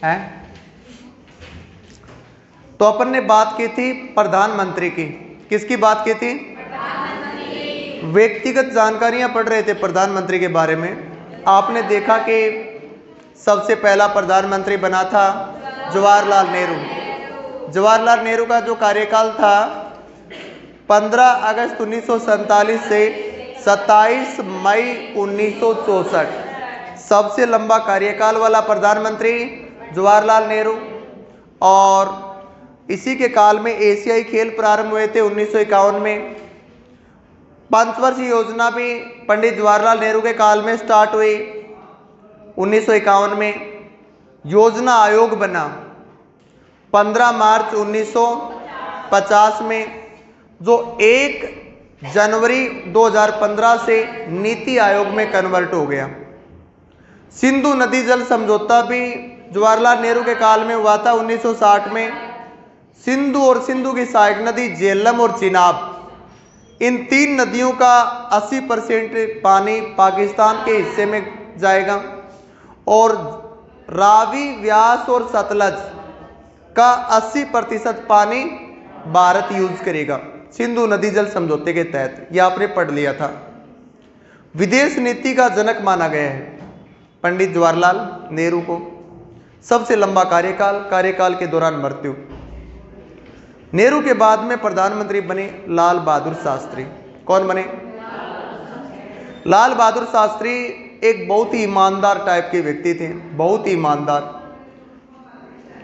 है। तो अपन ने बात की थी प्रधानमंत्री की। किसकी बात की थी? व्यक्तिगत जानकारियां पढ़ रहे थे प्रधानमंत्री के बारे में। आपने देखा कि सबसे पहला प्रधानमंत्री बना था जवाहरलाल नेहरू। जवाहरलाल नेहरू का जो कार्यकाल था 15 अगस्त 1947 से 27 मई 1964, सबसे लंबा कार्यकाल वाला प्रधानमंत्री जवाहरलाल नेहरू। और इसी के काल में एशियाई खेल प्रारंभ हुए थे 1951 में। पंचवर्षीय योजना भी पंडित जवाहरलाल नेहरू के काल में स्टार्ट हुई 1951 में। योजना आयोग बना 15 मार्च 1950 में, जो 1 जनवरी 2015 से नीति आयोग में कन्वर्ट हो गया। सिंधु नदी जल समझौता भी जवाहरलाल नेहरू के काल में हुआ था 1960 में। सिंधु और सिंधु की सहायक नदी झेलम और चिनाब, इन 3 नदियों का 80% पानी पाकिस्तान के हिस्से में जाएगा और रावी, व्यास और सतलज का 80% पानी भारत यूज करेगा सिंधु नदी जल समझौते के तहत। यह आपने पढ़ लिया था। विदेश नीति का जनक माना गया है पंडित जवाहरलाल नेहरू को। सबसे लंबा कार्यकाल के दौरान मृत्यु। नेहरू के बाद में प्रधानमंत्री बने लाल बहादुर शास्त्री। कौन बने? लाल बहादुर शास्त्री एक बहुत ही ईमानदार टाइप के व्यक्ति थे, बहुत ही ईमानदार,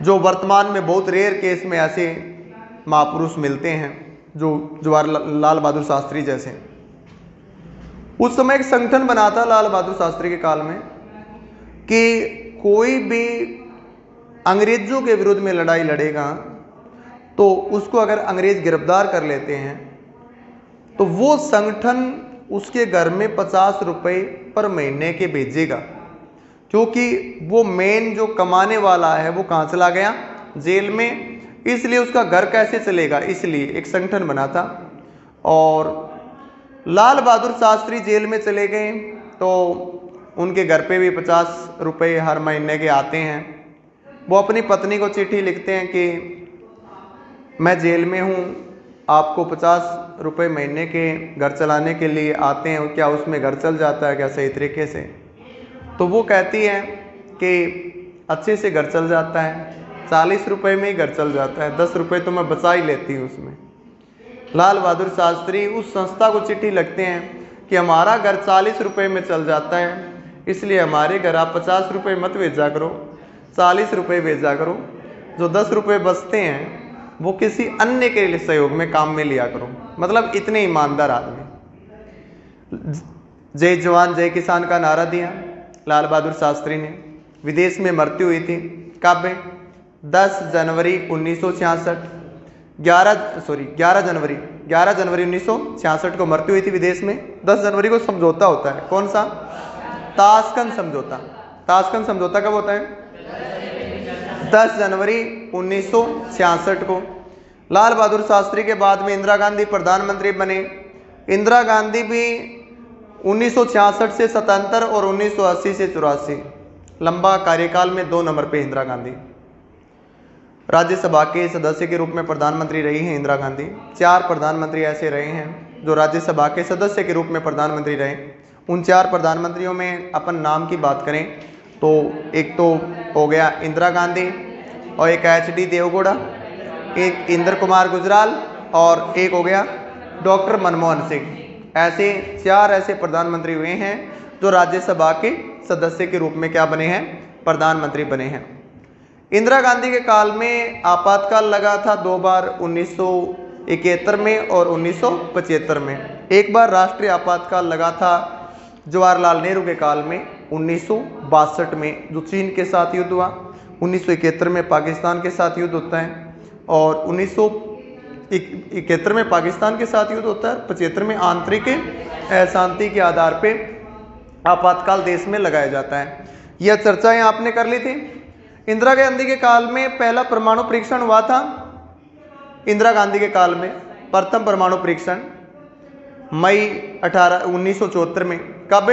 जो वर्तमान में बहुत रेयर केस में ऐसे महापुरुष मिलते हैं जो जवाहरलाल बहादुर शास्त्री जैसे। उस समय एक संगठन बना था लाल बहादुर शास्त्री के काल में कि कोई भी अंग्रेजों के विरुद्ध में लड़ाई लड़ेगा तो उसको अगर अंग्रेज गिरफ्तार कर लेते हैं तो वो संगठन उसके घर में 50 रुपए पर महीने के भेजेगा, क्योंकि वो मेन जो कमाने वाला है वो कहाँ चला गया? जेल में। इसलिए उसका घर कैसे चलेगा, इसलिए एक संगठन बना था। और लाल बहादुर शास्त्री जेल में चले गए तो उनके घर पे भी 50 रुपए हर महीने के आते हैं। वो अपनी पत्नी को चिट्ठी लिखते हैं कि मैं जेल में हूँ, आपको 50 रुपए महीने के घर चलाने के लिए आते हैं, क्या उसमें घर चल जाता है क्या सही तरीके से? तो वो कहती है कि अच्छे से घर चल जाता है, 40 रुपए में ही घर चल जाता है, 10 रुपए तो मैं बचा ही लेती हूँ उसमें। लाल बहादुर शास्त्री उस संस्था को चिट्ठी लिखते हैं कि हमारा घर 40 रुपए में चल जाता है, इसलिए हमारे घर आप 50 रुपए मत भेजा करो, 40 रुपए भेजा करो। जो 10 रुपए बचते हैं वो किसी अन्य के लिए सहयोग में काम में लिया करो। मतलब इतने ईमानदार आदमी। जय जवान जय किसान का नारा दिया लाल बहादुर शास्त्री ने। विदेश में मृत्यु हुई थी कब? 10 जनवरी 1966। 11 जनवरी 1966 को मृत्यु हुई थी विदेश में। 10 जनवरी को समझौता होता है। कौन सा? ताशकंद समझौता। ताशकंद समझौता कब होता है? 10 जनवरी 1966 को। लाल बहादुर शास्त्री के बाद में इंदिरा गांधी प्रधानमंत्री बने। इंदिरा गांधी भी 1966 से 77 और 1980 से 84, लंबा कार्यकाल में 2 नंबर पे इंदिरा गांधी। राज्यसभा के सदस्य के रूप में प्रधानमंत्री रही हैं इंदिरा गांधी। 4 प्रधानमंत्री ऐसे रहे हैं जो राज्यसभा के सदस्य के रूप में प्रधानमंत्री रहे। उन 4 प्रधानमंत्रियों में अपन नाम की बात करें तो एक तो हो गया इंदिरा गांधी, और एक HD देवगौड़ा, एक इंद्र कुमार गुजराल और एक हो गया डॉक्टर मनमोहन सिंह। ऐसे 4 ऐसे प्रधानमंत्री हुए हैं जो राज्यसभा के सदस्य के रूप में क्या बने हैं? प्रधानमंत्री बने हैं। इंदिरा गांधी के काल में आपातकाल लगा था 2 बार, 1971 में और 1975 में। एक बार राष्ट्रीय आपातकाल लगा था जवाहरलाल नेहरू के काल में 1962 में, जो चीन के साथ युद्ध हुआ। 1971 में पाकिस्तान के साथ युद्ध होता है, और 1971 में पाकिस्तान के साथ युद्ध होता है। 75 में आंतरिक अशांति के आधार पे आपातकाल देश में लगाया जाता है। यह चर्चाएं आपने कर ली थी। इंदिरा गांधी के काल में पहला परमाणु परीक्षण हुआ था। इंदिरा गांधी के काल में प्रथम परमाणु परीक्षण मई 1974 में। कब?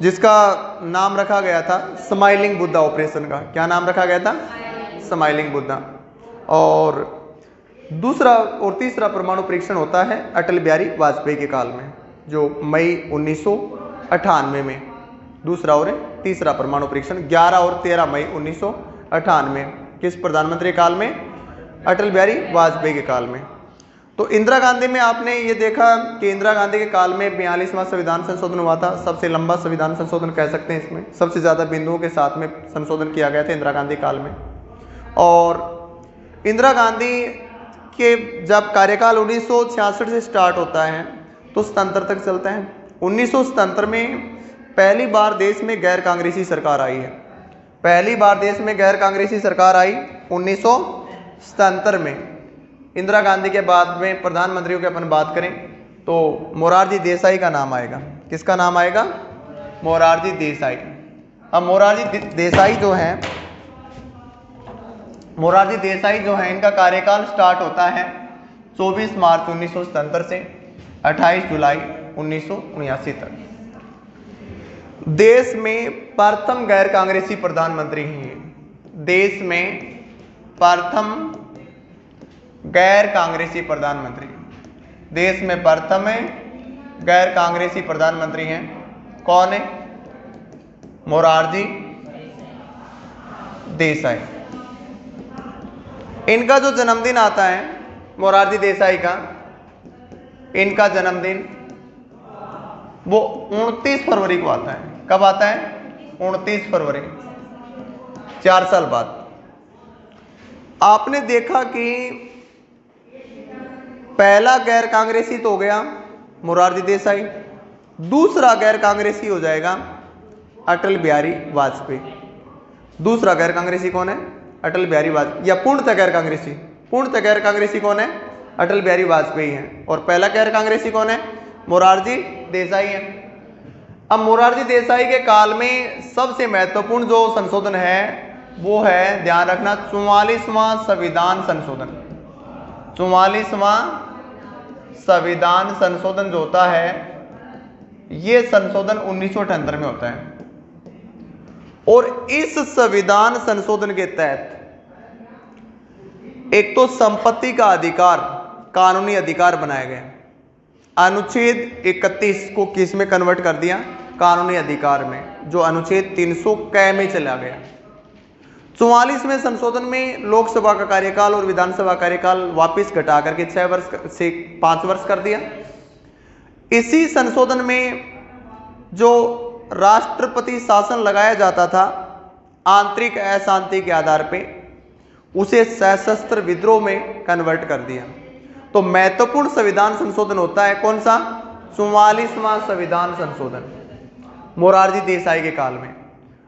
जिसका नाम रखा गया था स्माइलिंग बुद्धा ऑपरेशन का। क्या नाम रखा गया था? स्माइलिंग बुद्धा। और दूसरा और तीसरा परमाणु परीक्षण होता है अटल बिहारी वाजपेयी के काल में, जो मई 1998 में। दूसरा और तीसरा परमाणु परीक्षण 11 और 13 मई 1998 किस प्रधानमंत्री काल में? अटल बिहारी वाजपेयी के काल में। तो इंदिरा गांधी में आपने ये देखा कि इंदिरा गांधी के काल में 42वां संविधान संशोधन हुआ था। सबसे लंबा संविधान संशोधन कह सकते हैं, इसमें सबसे ज़्यादा बिंदुओं के साथ में संशोधन किया गया था इंदिरा गांधी काल में। और इंदिरा गांधी के जब कार्यकाल 1966 से स्टार्ट होता है तो 77 तक चलता है। 1977 में पहली बार देश में गैर कांग्रेसी सरकार आई है। पहली बार देश में गैर कांग्रेसी सरकार आई 1977 में। इंदिरा गांधी के बाद में प्रधानमंत्रियों की अपन बात करें तो मोरारजी देसाई का नाम आएगा। किसका नाम आएगा? मोरारजी देसाई। अब मोरारजी देसाई जो है इनका कार्यकाल स्टार्ट होता है 24 मार्च 1977 से 28 जुलाई 1979 तक। देश में प्रथम गैर कांग्रेसी प्रधानमंत्री हैं। देश में प्रथम गैर कांग्रेसी प्रधानमंत्री, देश में प्रथम गैर कांग्रेसी प्रधानमंत्री हैं। कौन है? मोरारजी देसाई। इनका जो जन्मदिन आता है मोरारजी देसाई का, इनका जन्मदिन वो 29 फरवरी को आता है। कब आता है? 29 फरवरी, 4 साल बाद। आपने देखा कि पहला गैर कांग्रेसी तो हो गया मोरारजी देसाई, दूसरा गैर कांग्रेसी हो जाएगा अटल बिहारी वाजपेयी। दूसरा गैर कांग्रेसी कौन है? अटल बिहारी वाजपेयी। या पूर्णतः गैर कांग्रेसी? पूर्णतः गैर कांग्रेसी कौन है? अटल बिहारी वाजपेयी हैं। और पहला गैर कांग्रेसी कौन है? मोरारजी देसाई है। अब मोरारजी देसाई के काल में सबसे महत्वपूर्ण जो संशोधन है वो है, ध्यान रखना, 44वां संविधान संशोधन। 44वां संविधान संशोधन जो होता है ये संशोधन 1978 में होता है। और इस संविधान संशोधन के तहत एक तो संपत्ति का अधिकार कानूनी अधिकार बनाए गए। अनुच्छेद 31 को किस में कन्वर्ट कर दिया? कानूनी अधिकार में, जो अनुच्छेद 300 क में चला गया। 44वें संशोधन में लोकसभा का कार्यकाल और विधानसभा कार्यकाल वापस घटा करके 6 वर्ष से 5 वर्ष कर दिया। इसी संशोधन में जो राष्ट्रपति शासन लगाया जाता था आंतरिक अशांति के आधार पे, उसे सशस्त्र विद्रोह में कन्वर्ट कर दिया। तो महत्वपूर्ण संविधान संशोधन होता है कौन सा? 44वां संविधान संशोधन मोरारजी देसाई के काल में।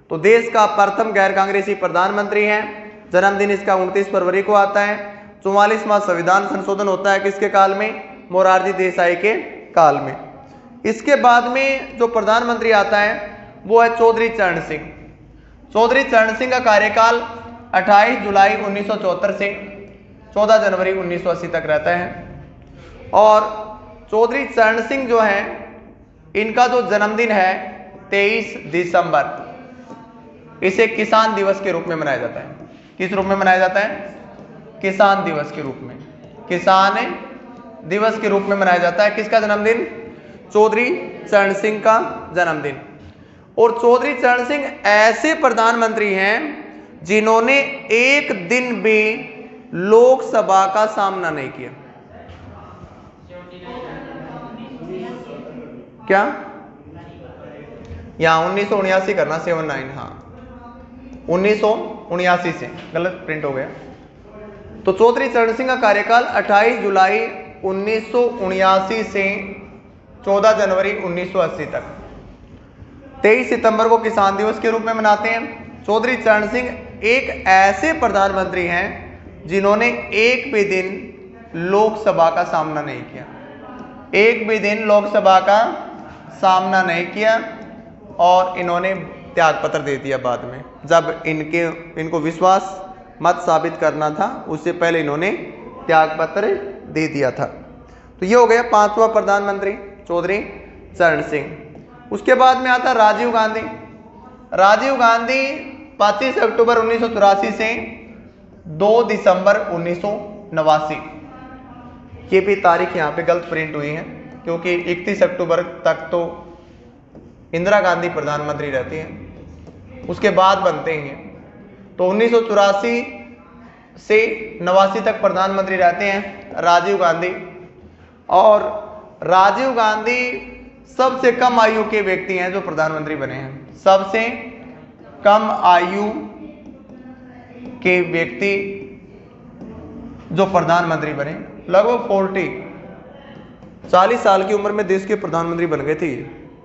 तो देश का प्रथम गैर कांग्रेसी प्रधानमंत्री हैं, जन्मदिन इसका 29 फरवरी को आता है। 44वां संविधान संशोधन होता है किसके काल में? मोरारजी देसाई के काल में। इसके बाद में जो प्रधानमंत्री आता है वो है चौधरी चरण सिंह। चौधरी चरण सिंह का कार्यकाल 28 जुलाई 1974 से 14 जनवरी 1980 तक रहता है। और चौधरी चरण सिंह जो है इनका जो जन्मदिन है 23 दिसंबर, इसे किसान दिवस के रूप में मनाया जाता है। किस रूप में मनाया जाता है? किसान दिवस के रूप में। किसान दिवस के रूप में मनाया जाता है। किसका जन्मदिन? चौधरी चरण सिंह का जन्मदिन। और चौधरी चरण सिंह ऐसे प्रधानमंत्री हैं जिन्होंने एक दिन भी लोकसभा का सामना नहीं किया। क्या? यहां 1979 करना, 79, हाँ 1979 से गलत प्रिंट हो गया। तो चौधरी चरण सिंह का कार्यकाल 28 जुलाई 1979 से 14 जनवरी 1980 तक। 23 सितंबर को किसान दिवस के रूप में मनाते हैं। चौधरी चरण सिंह एक ऐसे प्रधानमंत्री हैं जिन्होंने एक भी दिन लोकसभा का सामना नहीं किया। एक भी दिन लोकसभा का सामना नहीं किया और इन्होंने त्यागपत्र दे दिया बाद में, जब इनको विश्वास मत साबित करना था उससे पहले इन्होंने त्यागपत्र दे दिया था। तो ये हो गया 5वां प्रधानमंत्री चौधरी चरण सिंह। उसके बाद में आता राजीव गांधी। राजीव गांधी 25 अक्टूबर 1983 से 2 दिसंबर 1989। ये भी तारीख यहाँ पे गलत प्रिंट हुई है, क्योंकि 31 अक्टूबर तक तो इंदिरा गांधी प्रधानमंत्री रहती हैं, उसके बाद बनते हैं। तो 1984 से 89 तक प्रधानमंत्री रहते हैं राजीव गांधी। और राजीव गांधी सबसे कम आयु के व्यक्ति हैं जो प्रधानमंत्री बने हैं। सबसे कम आयु के व्यक्ति जो प्रधानमंत्री बने, लगभग 40 साल की उम्र में देश के प्रधानमंत्री बन गए थे।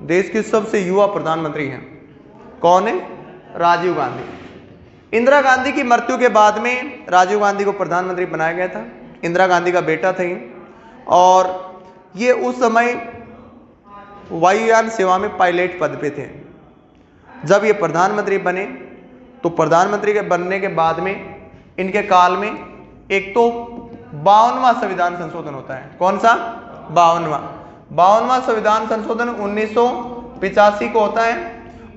देश के सबसे युवा प्रधानमंत्री हैं। कौन है? राजीव गांधी। इंदिरा गांधी की मृत्यु के बाद में राजीव गांधी को प्रधानमंत्री बनाया गया था। इंदिरा गांधी का बेटा थे और ये उस समय वायुयान सेवा में पायलट पद पे थे। जब ये प्रधानमंत्री बने तो प्रधानमंत्री के बनने के बाद में इनके काल में एक तो 52वां संविधान संशोधन होता है। कौन सा? 52वां संविधान संशोधन 1985 को होता है।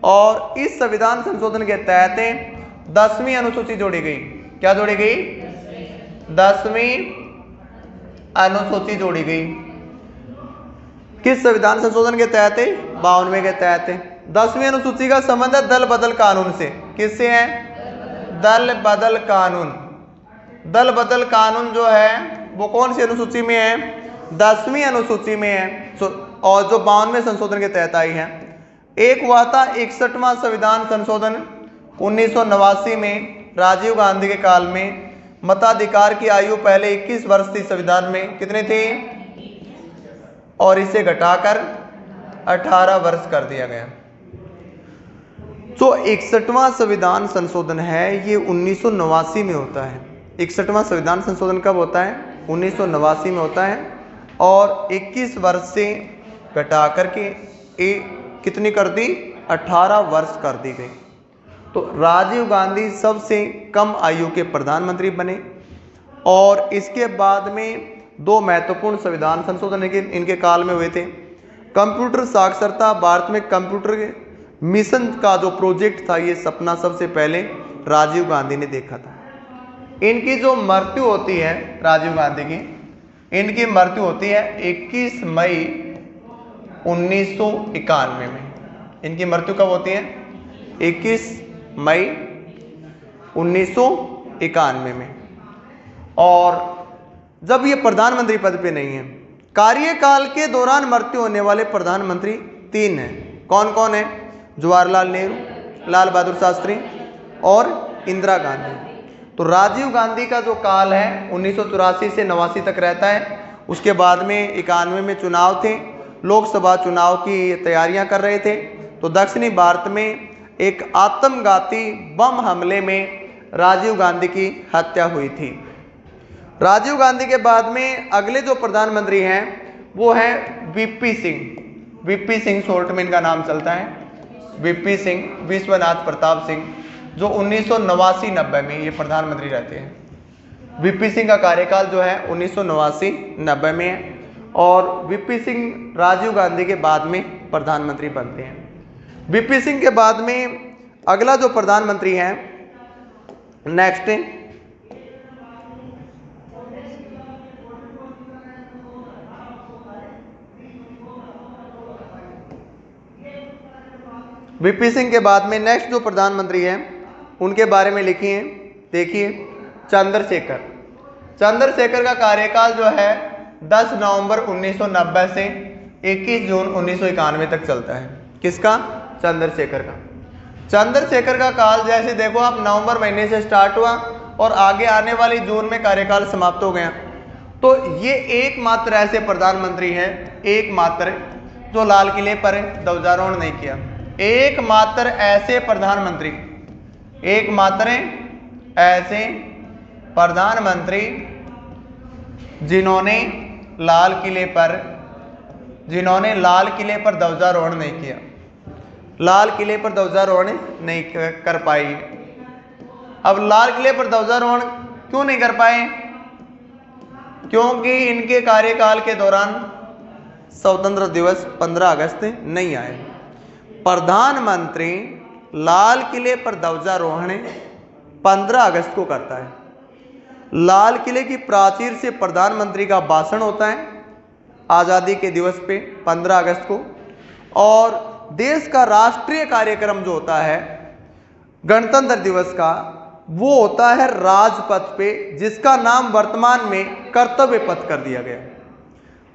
और इस संविधान संशोधन के तहत 10वीं अनुसूची जोड़ी गई। क्या जोड़ी गई? 10वीं अनुसूची जोड़ी गई। किस संविधान संशोधन के तहत? 52वें के तहत। 10वीं अनुसूची का संबंध है दल बदल कानून से। किससे है? दल बदल कानून। दल बदल कानून जो है वो कौन सी अनुसूची में है? 10वीं अनुसूची में है, और जो 52वें संशोधन के तहत आई है। एक हुआ था 61वां संविधान संशोधन 1989 में। राजीव गांधी के काल में मताधिकार की आयु पहले 21 वर्ष थी संविधान में। कितनी थी? और इसे घटाकर 18 वर्ष कर दिया गया। तो 61वां संविधान संशोधन है, ये 1989 में होता है। 61वां संविधान संशोधन कब होता है? 1989 में होता है। और 21 वर्ष से घटा करके कितनी कर दी? 18 वर्ष कर दी गई। तो राजीव गांधी सबसे कम आयु के प्रधानमंत्री बने। और इसके बाद में 2 महत्वपूर्ण संविधान संशोधन इनके काल में हुए थे। कंप्यूटर साक्षरता, भारत में कंप्यूटर मिशन का जो प्रोजेक्ट था, ये सपना सबसे पहले राजीव गांधी ने देखा था। इनकी जो मृत्यु होती है राजीव गांधी की, इनकी मृत्यु होती है 21 मई 1991 में। इनकी मृत्यु कब होती है? 21 मई 1991 में। और जब ये प्रधानमंत्री पद पे नहीं है, कार्यकाल के दौरान मृत्यु होने वाले प्रधानमंत्री 3 हैं। कौन कौन है? जवाहरलाल नेहरू, लाल बहादुर शास्त्री और इंदिरा गांधी। तो राजीव गांधी का जो काल है 1984 से 89 तक रहता है। उसके बाद में 91 में चुनाव थे, लोकसभा चुनाव की तैयारियां कर रहे थे। तो दक्षिणी भारत में एक आत्मघाती बम हमले में राजीव गांधी की हत्या हुई थी। राजीव गांधी के बाद में अगले जो प्रधानमंत्री हैं वो है VP Singh. VP Singh short में इनका नाम चलता है। वीपी सिंह, विश्वनाथ प्रताप सिंह, जो 1989-90 में ये प्रधानमंत्री रहते हैं। वीपी सिंह का कार्यकाल जो है 1989-90 में है। और वीपी सिंह राजीव गांधी के बाद में प्रधानमंत्री बनते हैं। वीपी सिंह के बाद में अगला जो प्रधानमंत्री है नेक्स्ट, वीपी सिंह के बाद में नेक्स्ट जो प्रधानमंत्री हैं उनके बारे में लिखिए। देखिए, चंद्रशेखर। चंद्रशेखर का कार्यकाल जो है 10 नवंबर 1990 से 21 जून 1991 तक चलता है। किसका? चंद्रशेखर का। चंद्रशेखर का काल जैसे देखो आप, नवंबर महीने से स्टार्ट हुआ और आगे आने वाली जून में कार्यकाल समाप्त हो गया। तो ये एकमात्र ऐसे प्रधानमंत्री हैं, एकमात्र जो लाल किले पर ध्वजारोहण नहीं किया। एकमात्र ऐसे प्रधानमंत्री, एकमात्र ऐसे प्रधानमंत्री जिन्होंने लाल किले पर ध्वजारोहण नहीं किया, लाल किले पर ध्वजारोहण नहीं कर पाए। अब लाल किले पर ध्वजारोहण क्यों नहीं कर पाए? क्योंकि इनके कार्यकाल के दौरान स्वतंत्रता दिवस 15 अगस्त नहीं आए। प्रधानमंत्री लाल किले पर ध्वजारोहण 15 अगस्त को करता है। लाल किले की प्राचीर से प्रधानमंत्री का भाषण होता है आज़ादी के दिवस पे 15 अगस्त को। और देश का राष्ट्रीय कार्यक्रम जो होता है गणतंत्र दिवस का, वो होता है राजपथ पे, जिसका नाम वर्तमान में कर्तव्य पथ कर दिया गया।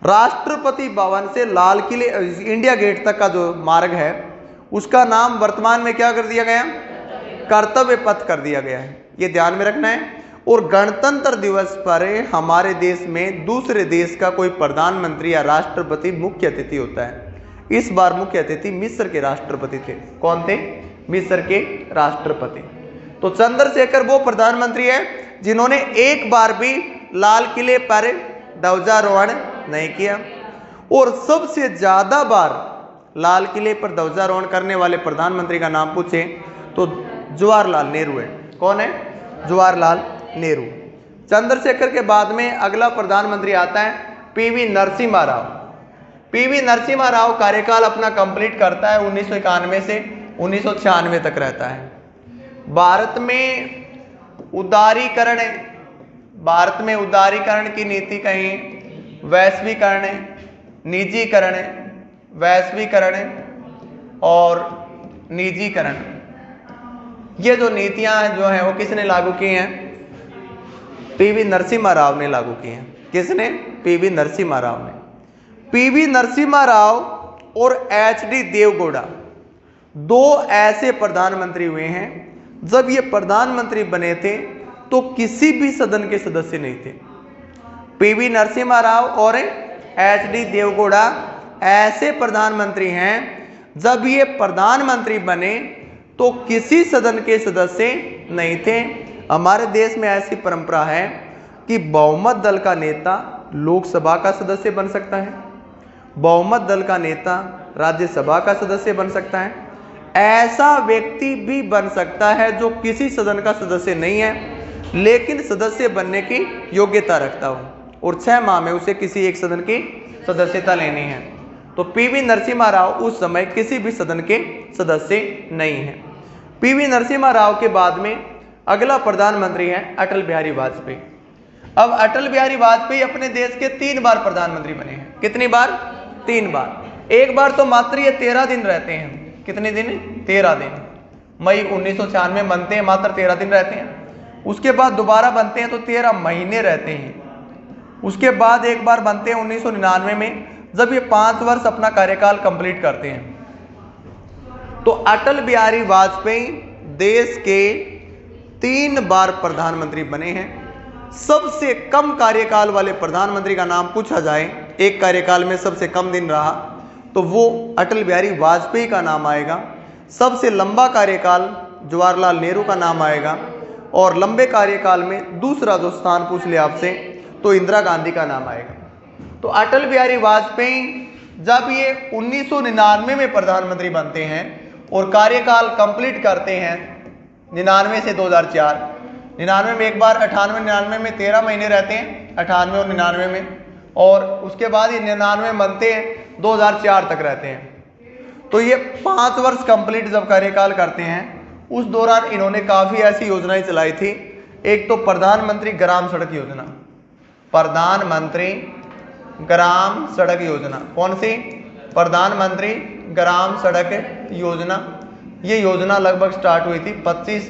राष्ट्रपति भवन से लाल किले इंडिया गेट तक का जो मार्ग है उसका नाम वर्तमान में क्या कर दिया गया? कर्तव्य पथ कर दिया गया है। ये ध्यान में रखना है। और गणतंत्र दिवस पर हमारे देश में दूसरे देश का कोई प्रधानमंत्री या राष्ट्रपति मुख्य अतिथि होता है। इस बार मुख्य अतिथि मिस्र के राष्ट्रपति थे। कौन थे? मिस्र के राष्ट्रपति। तो चंद्रशेखर वो प्रधानमंत्री है जिन्होंने एक बार भी लाल किले पर ध्वजारोहण नहीं किया। और सबसे ज्यादा बार लाल किले पर ध्वजारोहण करने वाले प्रधानमंत्री का नाम पूछे तो जवाहरलाल नेहरू है। कौन है? जवाहरलाल नेहरू। चंद्रशेखर के बाद में अगला प्रधानमंत्री आता है पीवी नरसिम्हा राव। पीवी नरसिम्हा राव कार्यकाल अपना कंप्लीट करता है 1991 से 1996 तक रहता है। भारत में उदारीकरण की नीति कहीं वैश्वीकरण, निजीकरण, वैश्वीकरण और निजीकरण, ये जो नीतियां जो हैं वो किसने लागू की हैं? पीवी नरसिम्हा राव ने लागू की हैं। किसने? पीवी नरसिम्हा राव ने। पीवी नरसिम्हा राव और एचडी देवगौड़ा दो ऐसे प्रधानमंत्री हुए हैं, जब ये प्रधानमंत्री बने थे तो किसी भी सदन के सदस्य नहीं थे। पीवी नरसिम्हा राव और एचडी देवगौड़ा ऐसे प्रधानमंत्री हैं, जब ये प्रधानमंत्री बने तो किसी सदन के सदस्य नहीं थे। हमारे देश में ऐसी परंपरा है कि बहुमत दल का नेता लोकसभा का सदस्य बन सकता है, बहुमत दल का नेता राज्यसभा का सदस्य बन सकता है। ऐसा व्यक्ति भी बन सकता है जो किसी सदन का सदस्य नहीं है लेकिन सदस्य बनने की योग्यता रखता हो और 6 माह में उसे किसी एक सदन की सदस्यता लेनी है। तो पीवी नरसिम्हा राव उस समय किसी भी सदन के सदस्य नहीं है। पीवी नरसिम्हा राव के बाद में अगला प्रधानमंत्री है अटल बिहारी वाजपेयी। अब अटल बिहारी वाजपेयी अपने देश के 3 बार प्रधानमंत्री बने हैं। कितनी बार? 3 बार। एक बार तो मात्र ये 13 दिन रहते हैं। कितने दिन? 13 दिन। मई 1996 में बनते हैं, मात्र 13 दिन रहते हैं। उसके बाद दोबारा बनते हैं तो 13 महीने रहते हैं। उसके बाद एक बार बनते हैं 1999 में, जब ये 5 वर्ष अपना कार्यकाल कंप्लीट करते हैं। तो अटल बिहारी वाजपेयी देश के 3 बार प्रधानमंत्री बने हैं। सबसे कम कार्यकाल वाले प्रधानमंत्री का नाम पूछा जाए, एक कार्यकाल में सबसे कम दिन रहा तो वो अटल बिहारी वाजपेयी का नाम आएगा। सबसे लंबा कार्यकाल जवाहरलाल नेहरू का नाम आएगा। और लंबे कार्यकाल में दूसरा जो स्थान पूछ ले आपसे तो इंदिरा गांधी का नाम आएगा। तो अटल बिहारी वाजपेयी जब ये 1999 में प्रधानमंत्री बनते हैं और कार्यकाल कंप्लीट करते हैं 99 से 2004, 99 में एक बार, 98 99 में 13 महीने रहते हैं, 98 और 99 में, और उसके बाद ये 99 बनते हैं 2004 तक रहते हैं। तो ये 5 वर्ष कंप्लीट जब कार्यकाल करते हैं उस दौरान इन्होंने काफी ऐसी योजनाएं चलाई थी। एक तो प्रधानमंत्री ग्राम सड़क योजना, प्रधानमंत्री ग्राम सड़क योजना। कौन सी? प्रधानमंत्री ग्राम सड़क योजना। ये योजना लगभग स्टार्ट हुई थी 25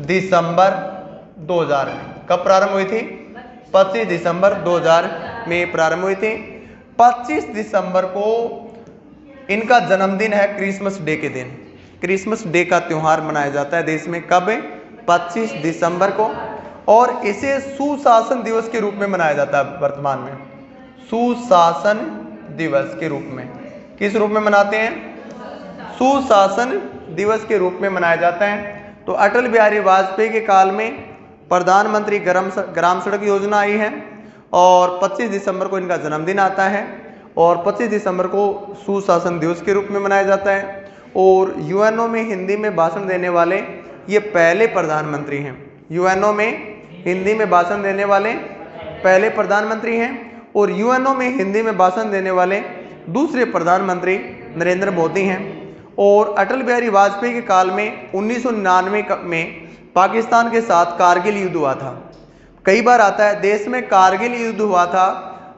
दिसंबर 2000 में। कब प्रारंभ हुई थी? 25 दिसंबर 2000 में प्रारंभ हुई थी। 25 दिसंबर को इनका जन्मदिन है, क्रिसमस डे के दिन। क्रिसमस डे का त्यौहार मनाया जाता है देश में। कब? 25 दिसंबर को। और इसे सुशासन दिवस के रूप में मनाया जाता है वर्तमान में, सुशासन दिवस के रूप में। किस रूप में मनाते हैं? सुशासन दिवस के रूप में मनाया जाता है। तो अटल बिहारी वाजपेयी के काल में प्रधानमंत्री ग्राम सड़क योजना आई है और 25 दिसंबर को इनका जन्मदिन आता है और 25 दिसंबर को सुशासन दिवस के रूप में मनाया जाता है। और यूएनओ में हिंदी में भाषण देने वाले ये पहले प्रधानमंत्री हैं। यूएनओ में हिंदी में भाषण देने वाले पहले प्रधानमंत्री हैं और यूएनओ में हिंदी में भाषण देने वाले दूसरे प्रधानमंत्री नरेंद्र मोदी हैं। और अटल बिहारी वाजपेयी के काल में 1999 में पाकिस्तान के साथ कारगिल युद्ध हुआ था। कई बार आता है देश में कारगिल युद्ध हुआ था,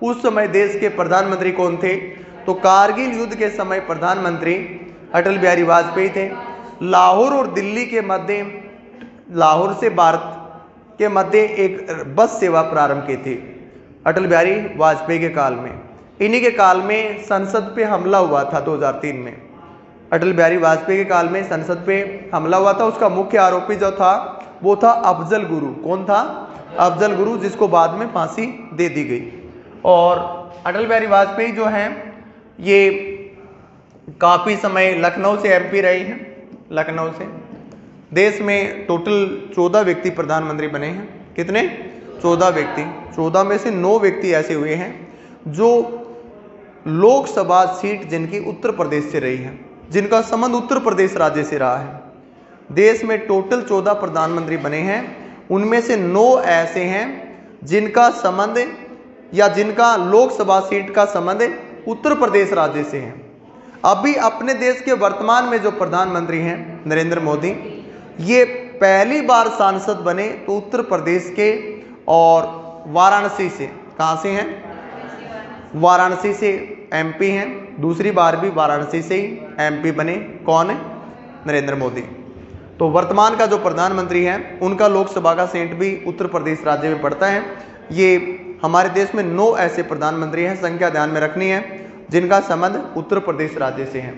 उस समय देश के प्रधानमंत्री कौन थे? तो कारगिल युद्ध के समय प्रधानमंत्री अटल बिहारी वाजपेयी थे। लाहौर और दिल्ली के मध्य, लाहौर से भारत के मध्य एक बस सेवा प्रारंभ की थी अटल बिहारी वाजपेयी के काल में। इन्हीं के काल में संसद पे हमला हुआ था 2003 में। अटल बिहारी वाजपेयी के काल में संसद पे हमला हुआ था। उसका मुख्य आरोपी जो था वो था अफजल गुरु। कौन था? अफजल गुरु, जिसको बाद में फांसी दे दी गई। और अटल बिहारी वाजपेयी जो हैं ये काफ़ी समय लखनऊ से एमपी रहे हैं। लखनऊ से देश में टोटल 14 व्यक्ति प्रधानमंत्री बने हैं। कितने? 14 व्यक्ति। 14 में से 9 व्यक्ति ऐसे हुए हैं जो लोकसभा सीट जिनकी उत्तर प्रदेश से रही है, जिनका संबंध उत्तर प्रदेश राज्य से रहा है। देश में टोटल 14 प्रधानमंत्री बने हैं, उनमें से 9 ऐसे हैं जिनका संबंध या जिनका लोकसभा सीट का संबंध उत्तर प्रदेश राज्य से है। अभी अपने देश के वर्तमान में जो प्रधानमंत्री हैं नरेंद्र मोदी, ये पहली बार सांसद बने तो उत्तर प्रदेश के और वाराणसी से। कहाँ से हैं? वाराणसी से एमपी हैं। दूसरी बार भी वाराणसी से ही एमपी बने। कौन है? नरेंद्र मोदी। तो वर्तमान का जो प्रधानमंत्री हैं उनका लोकसभा का सीट भी उत्तर प्रदेश राज्य में पड़ता है। ये हमारे देश में 9 ऐसे प्रधानमंत्री हैं, संख्या ध्यान में रखनी है, जिनका संबंध उत्तर प्रदेश राज्य से है।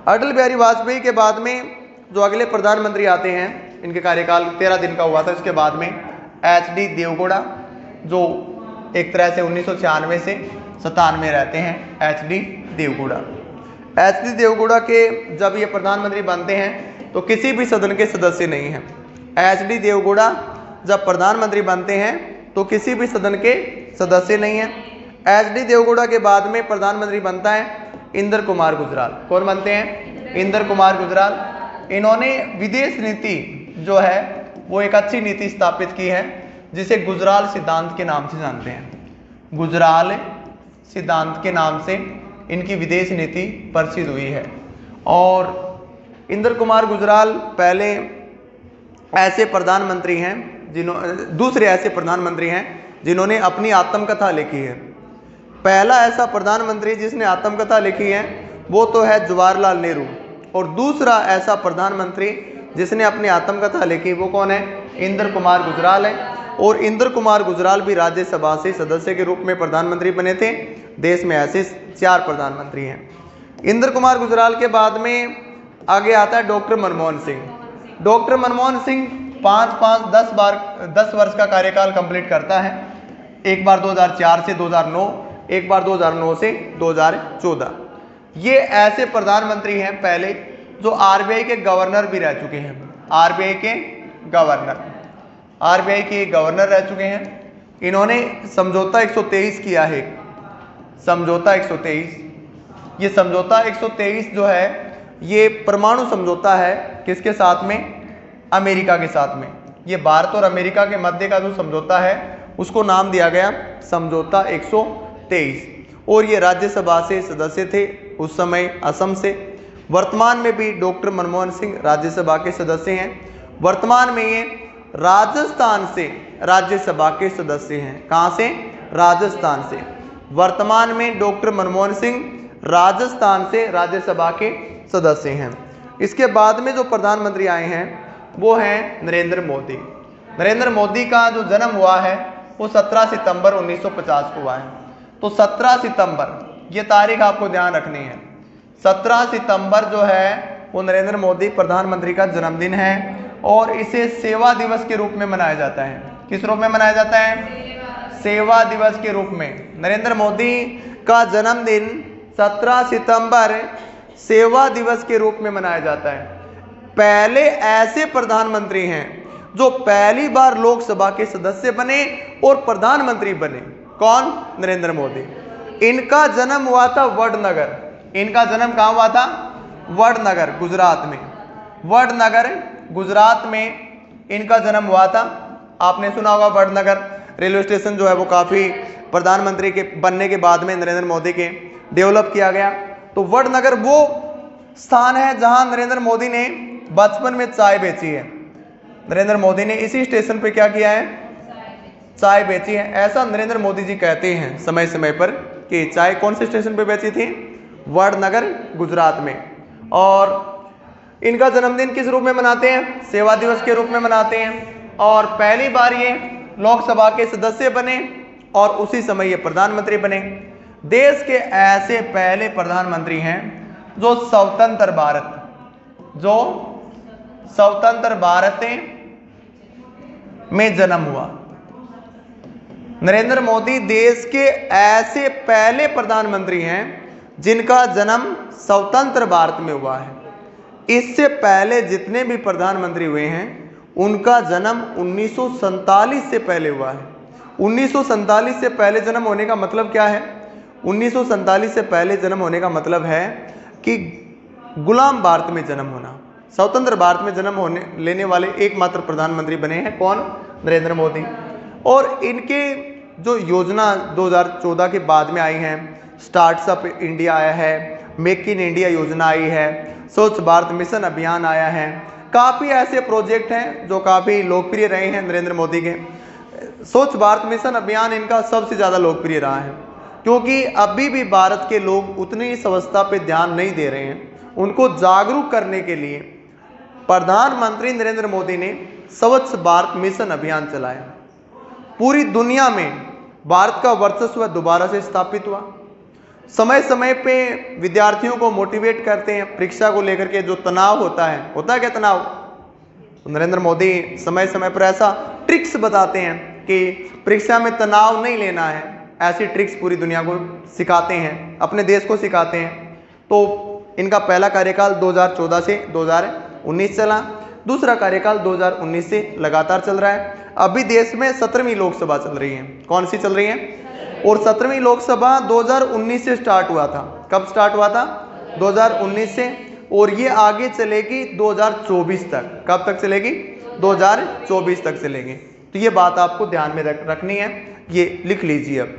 अटल बिहारी वाजपेयी के बाद में जो अगले प्रधानमंत्री आते हैं, इनके कार्यकाल 13 दिन का हुआ था। इसके बाद में HD देवगौड़ा, जो एक तरह से 1996 से 97 रहते हैं। HD देवगौड़ा। HD देवगौड़ा के जब ये प्रधानमंत्री बनते हैं तो किसी भी सदन के सदस्य नहीं हैं। HD देवगौड़ा जब प्रधानमंत्री बनते हैं तो किसी भी सदन के सदस्य नहीं हैं। HD देवगौड़ा के बाद में प्रधानमंत्री बनता है इंदर कुमार गुजराल। कौन बनते हैं? इंदर कुमार गुजराल। इन्होंने विदेश नीति जो है वो एक अच्छी नीति स्थापित की है, जिसे गुजराल सिद्धांत के नाम से जानते हैं। गुजराल सिद्धांत के नाम से इनकी विदेश नीति प्रसिद्ध हुई है। और इंदर कुमार गुजराल पहले ऐसे प्रधानमंत्री हैं दूसरे ऐसे प्रधानमंत्री हैं जिन्होंने अपनी आत्मकथा लिखी है। पहला ऐसा प्रधानमंत्री जिसने आत्मकथा लिखी है वो तो है जवाहरलाल नेहरू, और दूसरा ऐसा प्रधानमंत्री जिसने अपनी आत्मकथा लिखी वो कौन है? इंदर कुमार गुजराल है। और इंदर कुमार गुजराल भी राज्यसभा से सदस्य के रूप में प्रधानमंत्री बने थे। देश में ऐसे 4 प्रधानमंत्री हैं। इंदर कुमार गुजराल के बाद में आगे आता है डॉक्टर मनमोहन सिंह। डॉक्टर मनमोहन सिंह 10 वर्ष का कार्यकाल कंप्लीट करता है। एक बार 2004 से 2009, एक बार 2009 से 2014। ये ऐसे प्रधानमंत्री हैं पहले जो RBI के गवर्नर भी रह चुके हैं। RBI के गवर्नर रह चुके हैं। इन्होंने समझौता 123 किया है। समझौता 123, ये समझौता 123 जो है ये परमाणु समझौता है। किसके साथ में? अमेरिका के साथ में। ये भारत और अमेरिका के मध्य का जो समझौता है उसको नाम दिया गया समझौता 123। और ये राज्यसभा से सदस्य थे उस समय असम से। वर्तमान में भी डॉक्टर मनमोहन सिंह राज्यसभा के सदस्य हैं। वर्तमान में ये राजस्थान से राज्यसभा के सदस्य हैं। कहाँ से? राजस्थान से। वर्तमान में डॉक्टर मनमोहन सिंह राजस्थान से राज्यसभा के सदस्य हैं। इसके बाद में जो प्रधानमंत्री आए हैं वो हैं नरेंद्र मोदी। नरेंद्र मोदी का जो जन्म हुआ है वो 17 सितंबर 1950 को हुआ है। तो 17 सितंबर ये तारीख आपको ध्यान रखनी है। 17 सितंबर जो है वो नरेंद्र मोदी प्रधानमंत्री का जन्मदिन है और इसे सेवा दिवस के रूप में मनाया जाता है। किस रूप में मनाया जाता है? सेवा दिवस के रूप में। नरेंद्र मोदी का जन्मदिन 17 सितंबर सेवा दिवस के रूप में मनाया जाता है। पहले ऐसे प्रधानमंत्री हैं जो पहली बार लोकसभा के सदस्य बने और प्रधानमंत्री बने। कौन? नरेंद्र मोदी। इनका जन्म हुआ था वडनगर। इनका जन्म कहाँ हुआ था? वडनगर, गुजरात में। वडनगर, गुजरात में इनका जन्म हुआ था। आपने सुना होगा वडनगर रेलवे स्टेशन जो है वो काफ़ी प्रधानमंत्री के बनने के बाद में नरेंद्र मोदी के डेवलप किया गया। तो वडनगर वो स्थान है जहां नरेंद्र मोदी ने बचपन में चाय बेची है। नरेंद्र मोदी ने इसी स्टेशन पे क्या किया है? चाय बेची है। ऐसा नरेंद्र मोदी जी कहते हैं समय समय पर कि चाय कौन से स्टेशन पे बेची थी? वडनगर, गुजरात में। और इनका जन्मदिन किस रूप में मनाते हैं? सेवा दिवस के रूप में मनाते हैं। और पहली बार ये लोकसभा के सदस्य बने और उसी समय ये प्रधानमंत्री बने। देश के ऐसे पहले प्रधानमंत्री हैं जो स्वतंत्र भारत में जन्म हुआ। नरेंद्र मोदी देश के ऐसे पहले प्रधानमंत्री हैं जिनका जन्म स्वतंत्र भारत में हुआ है। इससे पहले जितने भी प्रधानमंत्री हुए हैं उनका जन्म 1947 से पहले हुआ है। 1947 से पहले जन्म होने का मतलब क्या है? 1947 से पहले जन्म होने का मतलब है कि गुलाम भारत में जन्म होना। स्वतंत्र भारत में जन्म होने लेने वाले एकमात्र प्रधानमंत्री बने हैं कौन? नरेंद्र मोदी। और इनके जो योजना 2014 के बाद में आई हैं, स्टार्टअप इंडिया आया है, मेक इन इंडिया योजना आई है, स्वच्छ भारत मिशन अभियान आया है, काफ़ी ऐसे प्रोजेक्ट हैं जो काफ़ी लोकप्रिय रहे हैं नरेंद्र मोदी के। स्वच्छ भारत मिशन अभियान इनका सबसे ज़्यादा लोकप्रिय रहा है क्योंकि अभी भी भारत के लोग उतनी स्वच्छता पे ध्यान नहीं दे रहे हैं। उनको जागरूक करने के लिए प्रधानमंत्री नरेंद्र मोदी ने स्वच्छ भारत मिशन अभियान चलाया। पूरी दुनिया में भारत का वर्चस्व दोबारा से स्थापित हुआ। समय समय पे विद्यार्थियों को मोटिवेट करते हैं। परीक्षा को लेकर के जो तनाव होता है क्या तनाव? तो नरेंद्र मोदी समय समय पर ऐसा ट्रिक्स बताते हैं कि परीक्षा में तनाव नहीं लेना है। ऐसी ट्रिक्स पूरी दुनिया को सिखाते हैं, अपने देश को सिखाते हैं। तो इनका पहला कार्यकाल 2014 से 2019 चला, दूसरा कार्यकाल 2019 से लगातार चल रहा है। अभी देश में 17वीं लोकसभा चल रही है। कौन सी चल रही है? और 17वीं लोकसभा 2019 से स्टार्ट हुआ था। कब स्टार्ट हुआ था? 2019 से। और ये आगे चलेगी 2024 तक। कब तक चलेगी? 2024 तक चलेगी। तो ये बात आपको ध्यान में रखनी है, ये लिख लीजिए अब।